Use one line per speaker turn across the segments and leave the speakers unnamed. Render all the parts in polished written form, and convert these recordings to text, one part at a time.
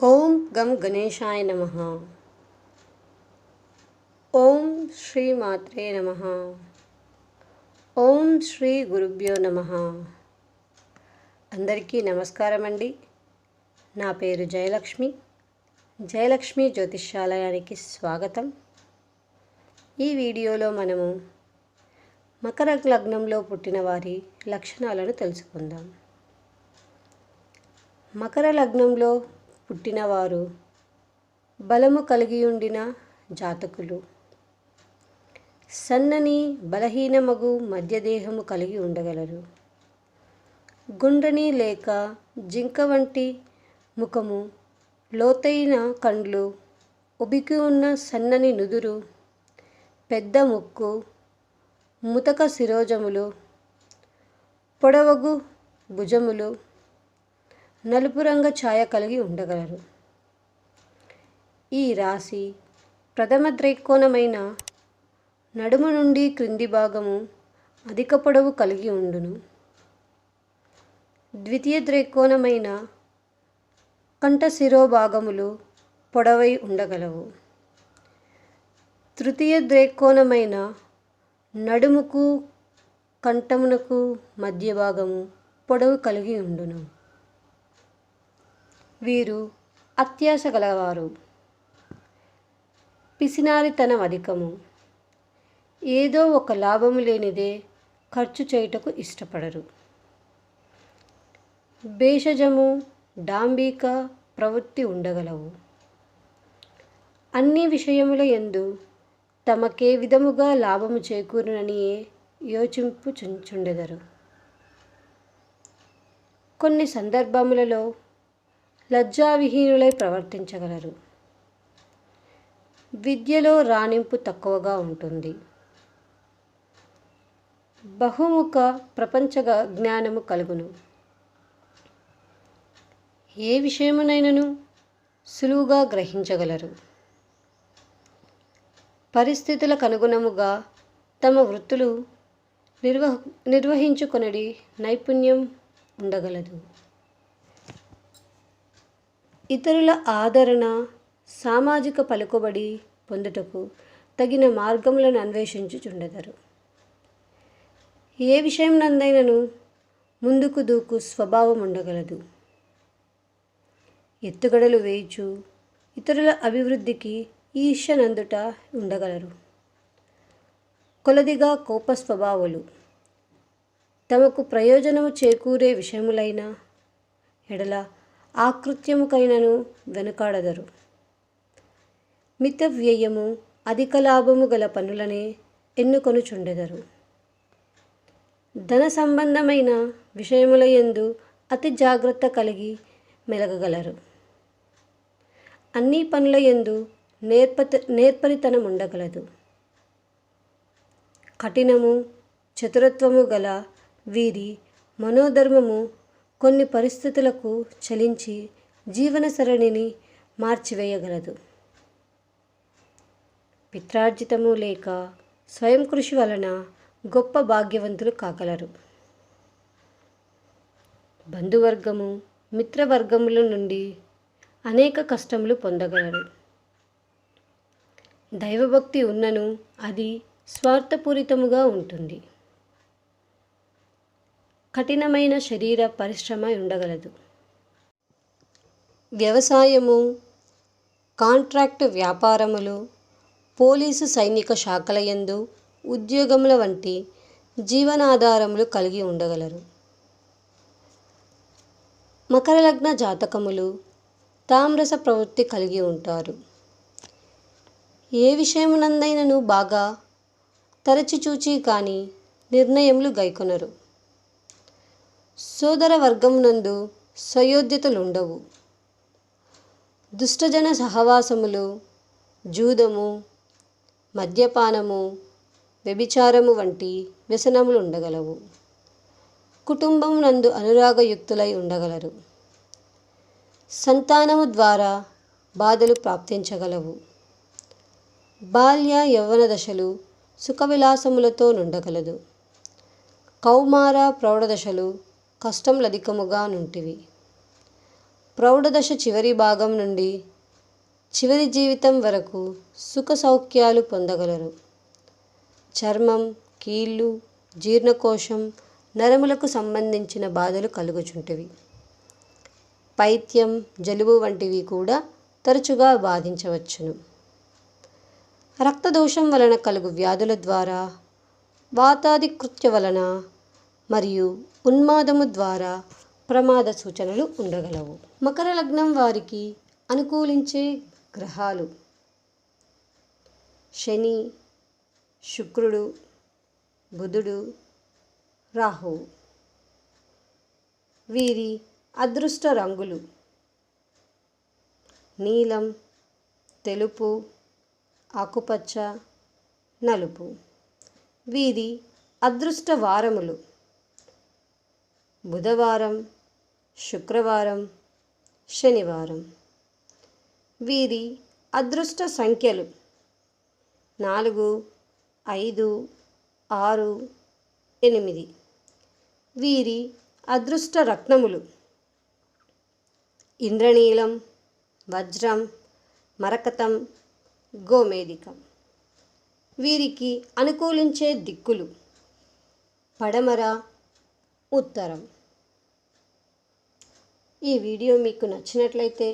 ఓం గం గణేశాయ నమః. ఓం శ్రీ మాత్రే నమః. ఓం శ్రీ గురుభ్యో నమః. అందరికీ నమస్కారం అండి. నా పేరు జయలక్ష్మి. జయలక్ష్మి జ్యోతిష్యాలయానికి స్వాగతం. ఈ వీడియోలో మనము మకర లగ్నంలో పుట్టిన వారి లక్షణాలను తెలుసుకుందాం. మకర లగ్నంలో పుట్టినవారు బలము కలిగి ఉండిన జాతకులు. సన్నని బలహీనమగు మధ్యదేహము కలిగి ఉండగలరు. గుండ్రని లేక జింక వంటి ముఖము, లోతైన కండ్లు, ఉబికి ఉన్న సన్నని నుదురు, పెద్ద ముక్కు, ముతక శిరోజములు, పొడవగు భుజములు, నలుపు రంగు ఛాయ కలిగి ఉండగలరు. ఈ రాశి ప్రథమ ద్రైకోణమైన నడుము నుండి క్రింది భాగము అధిక పొడవు కలిగి ఉండును. ద్వితీయ ద్రైకోణమైన కంఠ శిరోభాగములు పొడవై ఉండగలవు. తృతీయ ద్రైకోణమైన నడుముకు కంఠమునకు మధ్య భాగము పొడవు కలిగి ఉండును. వీరు అత్యాశ గలవారు. పిసినారితనం అధికము. ఏదో ఒక లాభము లేనిదే ఖర్చు చేయుటకు ఇష్టపడరు. భేషజము, డాంబిక ప్రవృత్తి ఉండగలవు. అన్ని విషయముల యందు తమకే విధముగా లాభము చేకూరుననియే యోచింపుచుండెదరు. కొన్ని సందర్భములలో లజ్జావిహీనులై ప్రవర్తించగలరు. విద్యలో రాణింపు తక్కువగా ఉంటుంది. బహుముఖ ప్రపంచ జ్ఞానము కలుగును. ఏ విషయమునైనను సులువుగా గ్రహించగలరు. పరిస్థితులకు అనుగుణముగా తమ వృత్తులు నిర్వహించుకొనడి నైపుణ్యం ఉండగలదు. ఇతరుల ఆదరణ, సామాజిక పలుకుబడి పొందుటకు తగిన మార్గములను అన్వేషించుచుండెదరు. ఏ విషయం నందైనను ముందుకు దూకు స్వభావం ఉండగలదు. ఎత్తుగడలు వేయుచు ఇతరుల అభివృద్ధికి ఈర్ష్య నందుట ఉండగలరు. కొలదిగా కోప స్వభావులు. తమకు ప్రయోజనము చేకూరే విషయములైన ఎడల ఆకృత్యముకైనను వెనుకాడదరు. మిత వ్యయము, అధిక లాభము గల పనులనే ఎన్నుకొనుచుండెదరు. ధన సంబంధమైన విషయముల యందు అతి జాగ్రత్త కలిగి మెలగగలరు. అన్ని పనుల యందు నేర్పరితనం ఉండగలదు. కఠినము, చతురత్వము గల వీరి మనోధర్మము కొన్ని పరిస్థితులకు చలించి జీవన సరళిని మార్చివేయగలదు. పిత్రార్జితము లేక స్వయం కృషి వలన గొప్ప భాగ్యవంతులు కాగలరు. బంధువర్గము, మిత్రవర్గముల నుండి అనేక కష్టములు పొందగలరు. దైవభక్తి ఉన్నను అది స్వార్థపూరితముగా ఉంటుంది. కఠినమైన శరీర పరిశ్రమ ఉండగలదు. వ్యవసాయము, కాంట్రాక్టు వ్యాపారములు, పోలీసు సైనిక శాఖల యందు ఉద్యోగముల వంటి జీవనాధారములు కలిగి ఉండగలరు. మకర లగ్న జాతకములు తామ్రస ప్రవృత్తి కలిగి ఉంటారు. ఏ విషయమునందైనను బాగా తరచి చూచి కానీ నిర్ణయములు గైకొనరు. సోదర వర్గమునందు సయోధ్యతలుండవు. దుష్టజన సహవాసములు, జూదము, మద్యపానము, వ్యభిచారము వంటి వ్యసనములు ఉండగలవు. కుటుంబం నందు అనురాగయుక్తులై ఉండగలరు. సంతానము ద్వారా బాధలు ప్రాప్తించగలవు. బాల్య యవ్వన దశలు సుఖవిలాసములతో నుండగలదు. కౌమార ప్రౌఢ దశలు కష్టములధికముగా నుంటివి. ప్రౌఢదశ చివరి భాగం నుండి చివరి జీవితం వరకు సుఖ సౌఖ్యాలు పొందగలరు. చర్మం, కీళ్ళు, జీర్ణకోశం, నరములకు సంబంధించిన బాధలు కలుగుచుంటివి. పైత్యం, జలుబు వంటివి కూడా తరచుగా బాధించవచ్చును. రక్తదోషం వలన కలుగు వ్యాధుల ద్వారా, వాతాధికృత్య వలన మరియు ఉన్మాదము ద్వారా ప్రమాద సూచనలు ఉండగలవు. మకర లగ్నం వారికి అనుకూలించే గ్రహాలు: శని, శుక్రుడు, బుధుడు, రాహువు. వీరి అదృష్ట రంగులు: నీలం, తెలుపు, ఆకుపచ్చ, నలుపు. వీరి అదృష్ట వారములు: బుధవారం, శుక్రవారం, శనివారం. వీరి అదృష్ట సంఖ్యలు: 4, 5, 6, 8. వీరి అదృష్ట రత్నములు: ఇంద్రనీలం, వజ్రం, మరకతం, గోమేధికం. వీరికి అనుకూలించే దిక్కులు: పడమర, ఉత్తరం. ఈ వీడియో మీకు నచ్చినట్లయితే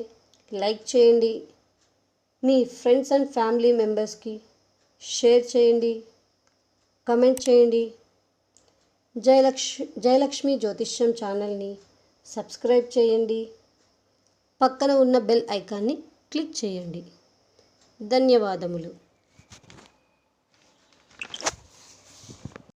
లైక్ చేయండి, మీ ఫ్రెండ్స్ అండ్ ఫ్యామిలీ మెంబర్స్కి షేర్ చేయండి, కమెంట్ చేయండి. జయలక్ష్మి జ్యోతిష్యం ఛానల్ని సబ్స్క్రైబ్ చేయండి. పక్కన ఉన్న బెల్ ఐకాన్ని క్లిక్ చేయండి. ధన్యవాదములు.